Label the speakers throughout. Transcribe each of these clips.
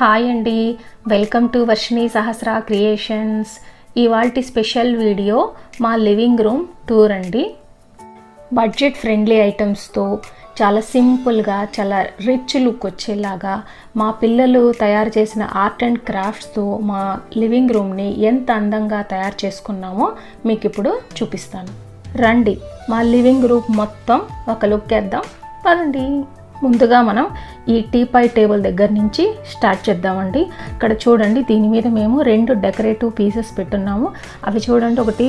Speaker 1: Hi అండి, welcome to Varshini Sahasra creations. ఇవాల్టి special video మా లివింగ్ రూమ్ టూర్ అండి. బడ్జెట్ ఫ్రెండ్లీ ఐటమ్స్తో చాలా సింపుల్గా, చాలా రిచ్ లుక్ వచ్చేలాగా మా పిల్లలు తయారు చేసిన ఆర్ట్ అండ్ క్రాఫ్ట్స్తో మా లివింగ్ రూమ్ని ఎంత అందంగా తయారు చేసుకున్నామో మీకు ఇప్పుడు చూపిస్తాను. రండి మా లివింగ్ రూమ్ మొత్తం ఒక లుక్ వేద్దాం పదండి. ముందుగా మనం ఈ టీపాయ్ టేబుల్ దగ్గర నుంచి స్టార్ట్ చేద్దామండి. ఇక్కడ చూడండి, దీని మీద మేము 2 డెకరేటివ్ పీసెస్ పెట్టున్నాము. అవి చూడండి, ఒకటి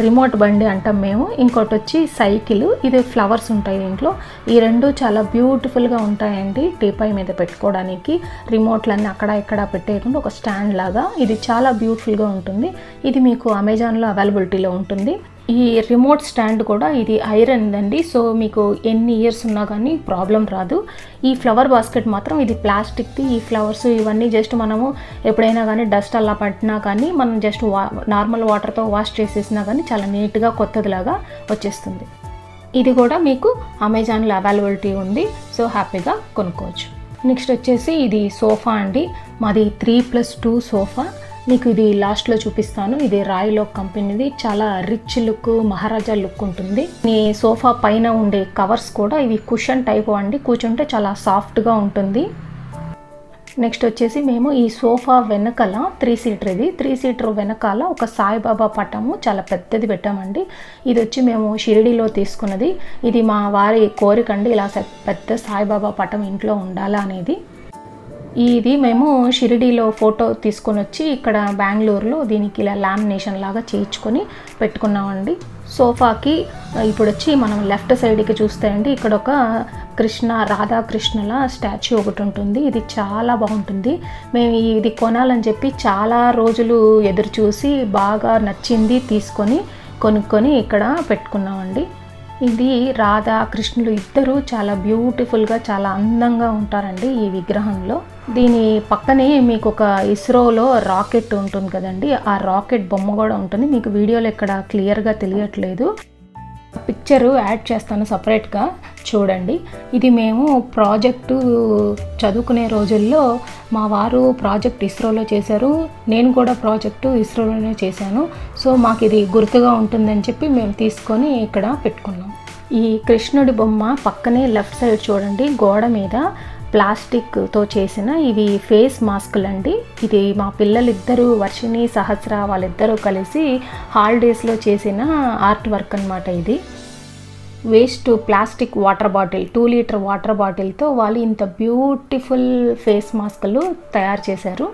Speaker 1: రిమోట్ బండి అంటాం మేము, ఇంకోటి వచ్చి సైకిల్. ఇది ఫ్లవర్స్ ఉంటాయి దీంట్లో. ఈ 2 చాలా బ్యూటిఫుల్గా ఉంటాయండి టీపాయ్ మీద పెట్టుకోవడానికి. రిమోట్లన్నీ అక్కడ ఇక్కడ పెట్టేయకుండా ఒక స్టాండ్ లాగా ఇది చాలా బ్యూటిఫుల్గా ఉంటుంది. ఇది మీకు అమెజాన్లో అవైలబిలిటీలో ఉంటుంది. ఈ రిమోట్ స్టాండ్ కూడా ఇది ఐరన్ అండి, సో మీకు ఎన్ని ఇయర్స్ ఉన్నా కానీ ప్రాబ్లం రాదు. ఈ ఫ్లవర్ బాస్కెట్ మాత్రం ఇది ప్లాస్టిక్ది. ఈ ఫ్లవర్స్ ఇవన్నీ జస్ట్ మనము ఎప్పుడైనా కానీ డస్ట్ అలా పట్టినా కానీ మనం జస్ట్ నార్మల్ వాటర్తో వాష్ చేసేసినా కానీ చాలా నీట్గా కొత్తదిలాగా వచ్చేస్తుంది. ఇది కూడా మీకు అమెజాన్లో అవైలబిలిటీ ఉంది, సో హ్యాపీగా కొనుక్కోవచ్చు. నెక్స్ట్ వచ్చేసి ఇది సోఫా అండి, మాది 3+2 సోఫా. మీకు ఇది లాస్ట్లో చూపిస్తాను. ఇది రాయల్ ఓక్ కంపెనీది. చాలా రిచ్ లుక్, మహారాజా లుక్ ఉంటుంది. ఈ సోఫా పైన ఉండే కవర్స్ కూడా ఇవి కుషన్ టైప్ అండి, కూర్చుంటే చాలా సాఫ్ట్గా ఉంటుంది. నెక్స్ట్ వచ్చేసి మేము ఈ సోఫా వెనకాల 3 సీటర్, ఇది 3 సీటర్ వెనకాల ఒక సాయిబాబా పటము చాలా పెద్దది పెట్టామండి. ఇది వచ్చి మేము షిరిడీలో తీసుకున్నది. ఇది మా వారి కోరిక అండి, ఇలా పెద్ద సాయిబాబా పటం ఇంట్లో ఉండాలా అనేది. ఇది మేము షిరిడీలో ఫోటో తీసుకొని వచ్చి ఇక్కడ బెంగళూరులో దీనికి ఇలా లామినేషన్ లాగా చేయించుకొని పెట్టుకున్నామండి. సోఫాకి ఇప్పుడు వచ్చి మనం లెఫ్ట్ సైడ్కి చూస్తే అండి, ఇక్కడ ఒక రాధాకృష్ణల స్టాచ్యూ ఒకటి ఉంటుంది. ఇది చాలా బాగుంటుంది. మేము ఇది కొనాలని చెప్పి చాలా రోజులు ఎదురు చూసి బాగా నచ్చింది కొనుక్కొని ఇక్కడ పెట్టుకున్నామండి. ఇది రాధా కృష్ణులు ఇద్దరు చాలా బ్యూటిఫుల్గా, చాలా అందంగా ఉంటారండి ఈ విగ్రహంలో. దీని పక్కనే మీకు ఒక ఇస్రోలో రాకెట్ ఉంటుంది కదండి, ఆ రాకెట్ బొమ్మ కూడా ఉంటుంది. మీకు వీడియోలో ఇక్కడ క్లియర్గా తెలియట్లేదు, పిక్చరు యాడ్ చేస్తాను సపరేట్గా చూడండి. ఇది మేము ప్రాజెక్టు చదువుకునే రోజుల్లో మా వారు ప్రాజెక్ట్ ఇస్రోలో చేశారు, నేను కూడా ప్రాజెక్టు ఇస్రోలోనే చేశాను. సో మాకు ఇది గుర్తుగా ఉంటుందని చెప్పి మేము తీసుకొని ఇక్కడ పెట్టుకున్నాం. ఈ కృష్ణుడి బొమ్మ పక్కనే లెఫ్ట్ సైడ్ చూడండి, గోడ మీద ప్లాస్టిక్తో చేసిన ఇవి ఫేస్ మాస్కులు అండి. ఇది మా పిల్లలిద్దరూ వర్షిణి సహస్ర వాళ్ళిద్దరూ కలిసి హాలిడేస్లో చేసిన ఆర్ట్ వర్క్ అనమాట. ఇది waste plastic water bottle, 2 litre water బాటిల్తో వాళ్ళు ఇంత బ్యూటిఫుల్ ఫేస్ మాస్కులు తయారు చేశారు.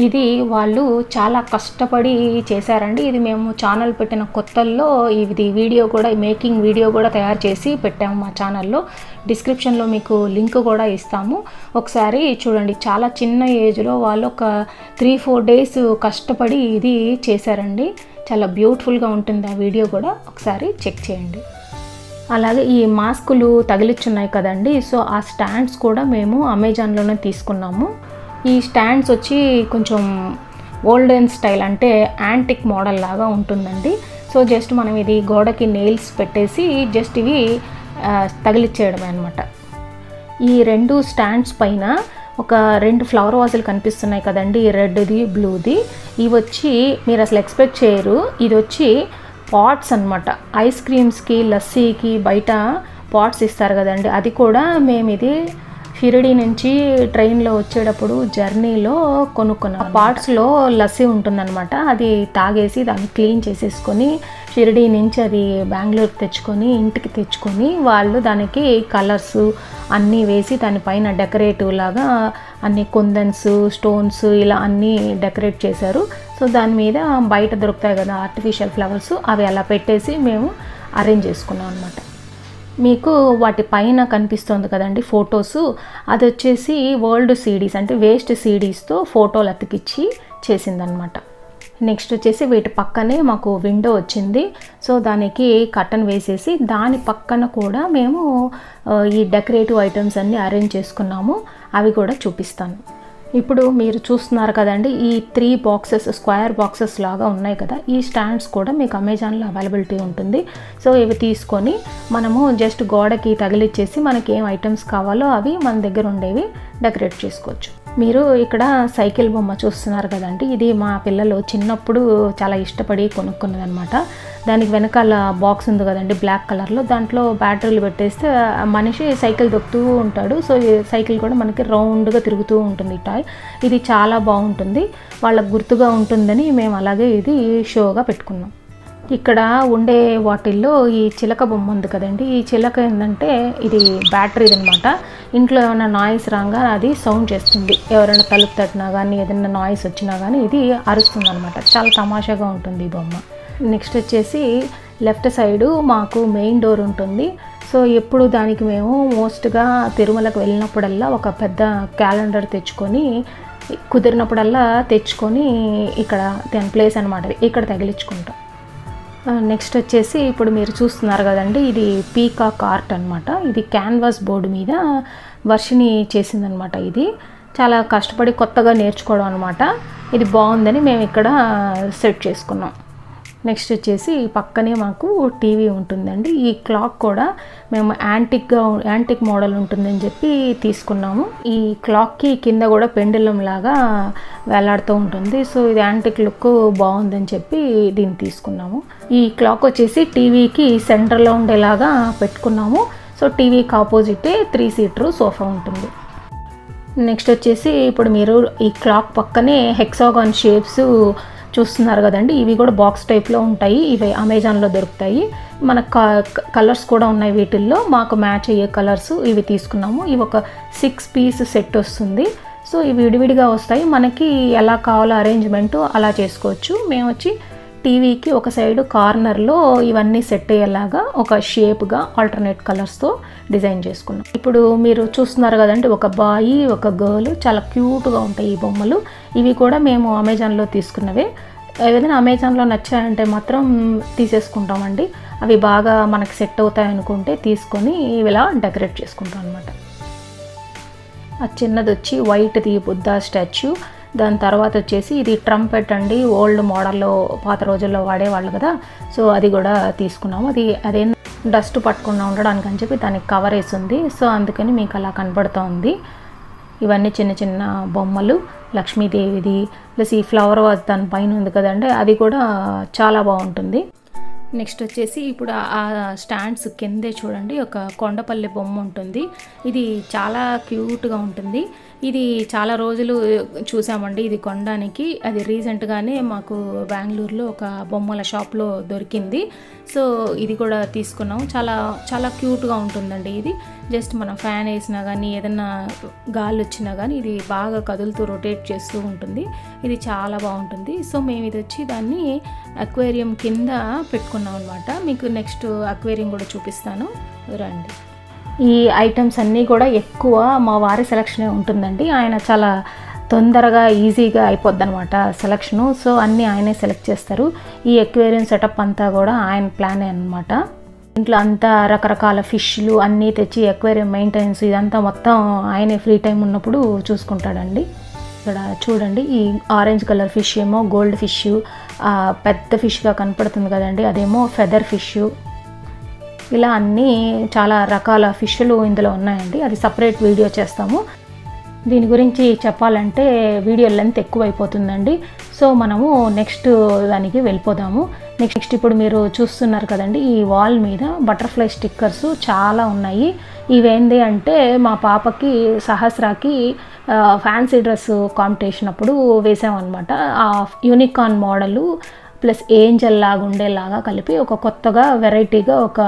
Speaker 1: ఇది వాళ్ళు చాలా కష్టపడి చేశారండి. ఇది మేము ఛానల్ పెట్టిన కొత్తల్లో ఇది వీడియో కూడా, మేకింగ్ వీడియో కూడా తయారు చేసి పెట్టాము మా ఛానల్లో. డిస్క్రిప్షన్లో మీకు లింక్ కూడా ఇస్తాము, ఒకసారి చూడండి. చాలా చిన్న ఏజ్లో వాళ్ళు ఒక 3-4 డేస్ కష్టపడి ఇది చేశారండి. చాలా బ్యూటిఫుల్గా ఉంటుంది ఆ వీడియో కూడా, ఒకసారి చెక్ చేయండి. అలాగే ఈ మాస్కులు తగిలిచ్చున్నాయి కదండి, సో ఆ స్టాండ్స్ కూడా మేము అమెజాన్లోనే తీసుకున్నాము. ఈ స్టాండ్స్ వచ్చి కొంచెం ఓల్డెన్ స్టైల్, అంటే యాంటిక్ మోడల్ లాగా ఉంటుందండి. సో జస్ట్ మనం ఇది గోడకి నెయిల్స్ పెట్టేసి జస్ట్ ఇవి తగిలిచ్చేయడమే అనమాట. ఈ 2 స్టాండ్స్ పైన ఒక 2 ఫ్లవర్ వాజులు కనిపిస్తున్నాయి కదండి, రెడ్ది బ్లూది. ఇవి వచ్చి మీరు అసలు ఎక్స్పెక్ట్ చేయరు, ఇది వచ్చి పాట్స్ అనమాట. ఐస్ క్రీమ్స్కి, లస్సీకి బయట పాట్స్ ఇస్తారు కదండి, అది కూడా మేము ఇది షిరిడీ నుంచి ట్రైన్లో వచ్చేటప్పుడు జర్నీలో కొనుక్కున్నాం. పాట్స్లో లస్సీ ఉంటుందన్నమాట, అది తాగేసి దాన్ని క్లీన్ చేసేసుకొని షిరిడీ నుంచి అది బెంగళూరుకి తెచ్చుకొని ఇంటికి తెచ్చుకొని వాళ్ళు దానికి కలర్స్ అన్నీ వేసి దానిపైన డెకరేటివ్ లాగా అన్ని కుందన్స్, స్టోన్స్ ఇలా అన్నీ డెకరేట్ చేశారు. సో దాని మీద బయట దొరుకుతాయి కదా ఆర్టిఫిషియల్ ఫ్లవర్స్, అవి అలా పెట్టేసి మేము అరేంజ్ చేసుకున్నాం అనమాట. మీకు వాటి పైన కనిపిస్తుంది కదండి ఫొటోస్, అది వచ్చేసి వరల్డ్ సీడీస్, అంటే వేస్ట్ సీడీస్తో ఫోటోలు అతికిచ్చి చేసిందనమాట. నెక్స్ట్ వచ్చేసి వీటి పక్కనే మాకు విండో వచ్చింది, సో దానికి కర్టన్ వేసేసి దాని పక్కన కూడా మేము ఈ డెకరేటివ్ ఐటమ్స్ అన్నీ అరేంజ్ చేసుకున్నాము, అవి కూడా చూపిస్తాను. ఇప్పుడు మీరు చూస్తున్నారు కదండి, ఈ 3 బాక్సెస్, స్క్వేర్ బాక్సెస్ లాగా ఉన్నాయి కదా, ఈ స్టాండ్స్ కూడా మీకు అమెజాన్లో అవైలబిలిటీ ఉంటుంది. సో ఇవి తీసుకొని మనము జస్ట్ గోడకి తగిలిచ్చేసి మనకి ఏం ఐటమ్స్ కావాలో అవి మన దగ్గర ఉండేవి డెకరేట్ చేసుకోవచ్చు. మీరు ఇక్కడ సైకిల్ బొమ్మ చూస్తున్నారు కదండి, ఇది మా పిల్లలు చిన్నప్పుడు చాలా ఇష్టపడి కొనుక్కున్నదనమాట. దానికి వెనకాల బాక్స్ ఉంది కదండి బ్లాక్ కలర్లో, దాంట్లో బ్యాటరీలు పెట్టేస్తే మనిషి సైకిల్ దొక్కుతూ ఉంటాడు. సో ఈ సైకిల్ కూడా మనకి రౌండ్గా తిరుగుతూ ఉంటుంది టాయ్. ఇది చాలా బాగుంటుంది, వాళ్ళకు గుర్తుగా ఉంటుందని మేము అలాగే ఇది షోగా పెట్టుకున్నాం. ఇక్కడ ఉండే వాటిల్లో ఈ చిలక బొమ్మ ఉంది కదండి, ఈ చిలక ఏంటంటే ఇది బ్యాటరీది అనమాట. ఇంట్లో ఏమైనా నాయిస్ రాగా అది సౌండ్ చేస్తుంది, ఎవరైనా తలుపు తట్టినా కానీ ఏదైనా నాయిస్ వచ్చినా కానీ ఇది అరుస్తుంది అనమాట. చాలా తమాషాగా ఉంటుంది ఈ బొమ్మ. నెక్స్ట్ వచ్చేసి లెఫ్ట్ సైడు మాకు మెయిన్ డోర్ ఉంటుంది. సో ఎప్పుడు దానికి మేము మోస్ట్గా తిరుమలకు వెళ్ళినప్పుడల్లా ఒక పెద్ద క్యాలెండర్ తెచ్చుకొని, కుదిరినప్పుడల్లా తెచ్చుకొని ఇక్కడ దాని ప్లేస్ అనమాట, ఇక్కడ తగిలించుకుంటాం. నెక్స్ట్ వచ్చేసి ఇప్పుడు మీరు చూస్తున్నారు కదండి, ఇది పీకాక్ ఆర్ట్ అనమాట. ఇది క్యాన్వాస్ బోర్డు మీద వర్షిని చేసిందనమాట. ఇది చాలా కష్టపడి కొత్తగా నేర్చుకోవడం అనమాట. ఇది బాగుందని మేము ఇక్కడ సెట్ చేసుకున్నాం. నెక్స్ట్ వచ్చేసి పక్కనే మాకు టీవీ ఉంటుందండి. ఈ క్లాక్ కూడా మేము యాంటిక్ మోడల్ ఉంటుందని చెప్పి తీసుకున్నాము. ఈ క్లాక్కి కింద కూడా పెండులం లాగా వేలాడుతూ ఉంటుంది. సో ఇది యాంటిక్ లుక్ బాగుందని చెప్పి దీన్ని తీసుకున్నాము. ఈ క్లాక్ వచ్చేసి టీవీకి సెంటర్లో ఉండేలాగా పెట్టుకున్నాము. సో టీవీకి ఆపోజిటే 3 సీటర్ సోఫా ఉంటుంది. నెక్స్ట్ వచ్చేసి ఇప్పుడు మీరు ఈ క్లాక్ పక్కనే హెక్సాగాన్ షేప్స్ చూస్తున్నారు కదండి, ఇవి కూడా బాక్స్ టైప్లో ఉంటాయి. ఇవి అమెజాన్లో దొరుకుతాయి. మన కలర్స్ కూడా ఉన్నాయి వీటిల్లో, మాకు మ్యాచ్ అయ్యే కలర్స్ ఇవి తీసుకున్నాము. ఇవి ఒక 6 పీస్ సెట్ వస్తుంది. సో ఇవి విడివిడిగా వస్తాయి, మనకి ఎలా కావాలో అరేంజ్మెంట్ అలా చేసుకోవచ్చు. మేము వచ్చి టీవీకి ఒక సైడ్ కార్నర్లో ఇవన్నీ సెట్ అయ్యేలాగా ఒక షేప్గా ఆల్టర్నేట్ కలర్స్తో డిజైన్ చేసుకున్నాం. ఇప్పుడు మీరు చూస్తున్నారు కదండి, ఒక బాయ్ ఒక గర్ల్, చాలా క్యూట్గా ఉంటాయి ఈ బొమ్మలు. ఇవి కూడా మేము అమెజాన్లో తీసుకున్నవే. ఏదైనా అమెజాన్లో నచ్చాయంటే మాత్రం తీసేసుకుంటామండి. అవి బాగా మనకి సెట్ అవుతాయి అనుకుంటే తీసుకొని ఇలా డెకరేట్ చేసుకుంటాం అనమాట. ఆ చిన్నది వచ్చి వైట్ది బుద్ధా స్టాచ్యూ. దాని తర్వాత వచ్చేసి ఇది ట్రంపెట్ అండి, ఓల్డ్ మోడల్లో పాత రోజుల్లో వాడేవాళ్ళు కదా. సో అది కూడా తీసుకున్నాము. అదే డస్ట్ పట్టకుండా ఉండడానికి అని చెప్పి దానికి కవర్ వేసి ఉంది. సో అందుకని మీకు అలా కనబడుతూ ఉంది. ఇవన్నీ చిన్న చిన్న బొమ్మలు, లక్ష్మీదేవిది ప్లస్ ఈ ఫ్లవర్ వాజ్ దాని పైన ఉంది కదండి, అది కూడా చాలా బాగుంటుంది. నెక్స్ట్ వచ్చేసి ఇప్పుడు ఆ స్టాండ్స్ కిందే చూడండి ఒక కొండపల్లి బొమ్మ ఉంటుంది. ఇది చాలా క్యూట్గా ఉంటుంది. ఇది చాలా రోజులు చూసామండి ఇది కొనడానికి. అది రీసెంట్గానే మాకు బెంగళూరులో ఒక బొమ్మల షాప్లో దొరికింది. సో ఇది కూడా తీసుకున్నాము. చాలా చాలా క్యూట్గా ఉంటుందండి. ఇది జస్ట్ మనం ఫ్యాన్ వేసినా కానీ ఏదైనా గాలి వచ్చినా కానీ ఇది బాగా కదులుతూ రొటేట్ చేస్తూ ఉంటుంది. ఇది చాలా బాగుంటుంది. సో మేము ఇది వచ్చి దాన్ని అక్వేరియం కింద పెట్టుకున్నాం అనమాట. మీకు నెక్స్ట్ అక్వేరియం కూడా చూపిస్తాను రండి. ఈ ఐటమ్స్ అన్నీ కూడా ఎక్కువ మా వారి సెలక్షనే ఉంటుందండి. ఆయన చాలా తొందరగా ఈజీగా అయిపోద్ది అనమాట సెలక్షను. సో అన్నీ ఆయనే సెలెక్ట్ చేస్తారు. ఈ అక్వేరియం సెటప్ అంతా కూడా ఆయన ప్లానే అనమాట. ఇంట్లో అంతా రకరకాల ఫిష్లు అన్నీ తెచ్చి అక్వేరియం మెయింటెనెన్స్ ఇదంతా మొత్తం ఆయనే ఫ్రీ టైం ఉన్నప్పుడు చూసుకుంటాడండి. ఇక్కడ చూడండి ఈ ఆరెంజ్ కలర్ ఫిష్ ఏమో గోల్డ్ ఫిష్, పెద్ద ఫిష్గా కనపడుతుంది కదండి, అదేమో ఫెదర్ ఫిష్. ఇలా అన్నీ చాలా రకాల ఫిష్లు ఇందులో ఉన్నాయండి. అది సపరేట్ వీడియో చేస్తాము. దీని గురించి చెప్పాలంటే వీడియో లెంత్ ఎక్కువైపోతుందండి. సో మనము నెక్స్ట్ దానికి వెళ్ళిపోదాము. నెక్స్ట్ ఇప్పుడు మీరు చూస్తున్నారు కదండి, ఈ వాల్ మీద బటర్ఫ్లై స్టిక్కర్స్ చాలా ఉన్నాయి. ఇవేంటి అంటే మా పాపకి సహస్రాకి ఫ్యాన్సీ డ్రెస్ కాంపిటీషన్ అప్పుడు వేసామన్నమాట. ఆ యూనికార్న్ మోడలు ప్లస్ ఏంజల్ లాగా ఉండేలాగా కలిపి ఒక కొత్తగా వెరైటీగా ఒక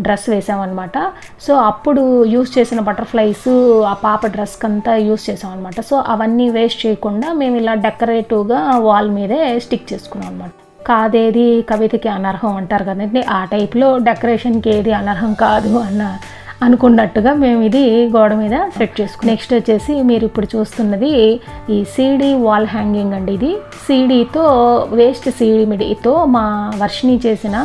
Speaker 1: డ్రెస్ వేసామన్నమాట. సో అప్పుడు యూస్ చేసిన బటర్ఫ్లైస్ ఆ పాప డ్రెస్కి అంతా యూస్ చేసామన్నమాట. సో అవన్నీ వేస్ట్ చేయకుండా మేము ఇలా డెకరేటివ్గా వాల్ మీదే స్టిక్ చేసుకున్నాం అనమాట. కాదేది కవితకి అనర్హం అంటారు కదండి, ఆ టైప్లో డెకరేషన్కి ఏది అనర్హం కాదు అనుకున్నట్టుగా మేము ఇది గోడ మీద సెట్ చేసుకున్నాం. నెక్స్ట్ వచ్చేసి మీరు ఇప్పుడు చూస్తున్నది ఈ సీడీ వాల్ హ్యాంగింగ్ అండి. ఇది సీడీతో వేస్ట్ సీడీతో మా వర్షిని చేసిన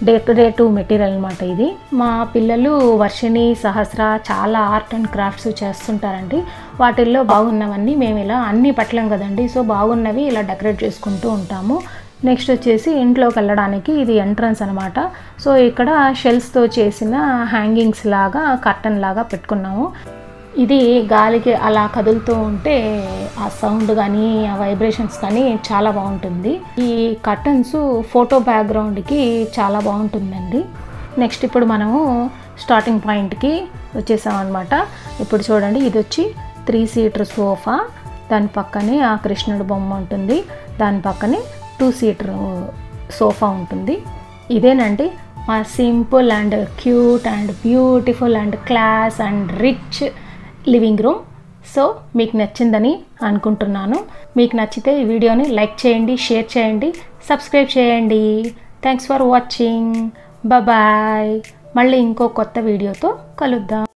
Speaker 1: డెకరేటివ్ మెటీరియల్ అనమాట. ఇది మా పిల్లలు వర్షిని సహస్ర చాలా ఆర్ట్ అండ్ క్రాఫ్ట్స్ చేస్తుంటారండి. వాటిల్లో బాగున్నవన్నీ మేము ఇలా అన్నీ పట్టలేం కదండి, సో బాగున్నవి ఇలా డెకరేట్ చేసుకుంటూ ఉంటాము. నెక్స్ట్ వచ్చేసి ఇంట్లోకి వెళ్ళడానికి ఇది ఎంట్రన్స్ అనమాట. సో ఇక్కడ షెల్స్తో చేసిన హ్యాంగింగ్స్ లాగా కర్టన్ లాగా పెట్టుకున్నాము. ఇది గాలికి అలా కదులుతూ ఉంటే ఆ సౌండ్ కానీ ఆ వైబ్రేషన్స్ కానీ చాలా బాగుంటుంది. ఈ కర్టన్స్ ఫోటో బ్యాక్గ్రౌండ్కి చాలా బాగుంటుందండి. నెక్స్ట్ ఇప్పుడు మనము స్టార్టింగ్ పాయింట్కి వచ్చేసామన్నమాట. ఇప్పుడు చూడండి, ఇది వచ్చి 3 సీటర్ సోఫా, దాని పక్కనే ఆ కృష్ణుడు బొమ్మ ఉంటుంది, దాని పక్కనే 2 సీటర్ సోఫా ఉంటుంది. ఇదేనండి మా simple and cute and beautiful and class and rich living room. So మీకు నచ్చిందని అనుకుంటున్నాను. మీకు నచ్చితే ఈ వీడియోని లైక్ చేయండి, షేర్ చేయండి, సబ్స్క్రైబ్ చేయండి. Thanks for watching. బాయ్. మళ్ళీ ఇంకో కొత్త వీడియోతో కలుద్దాం.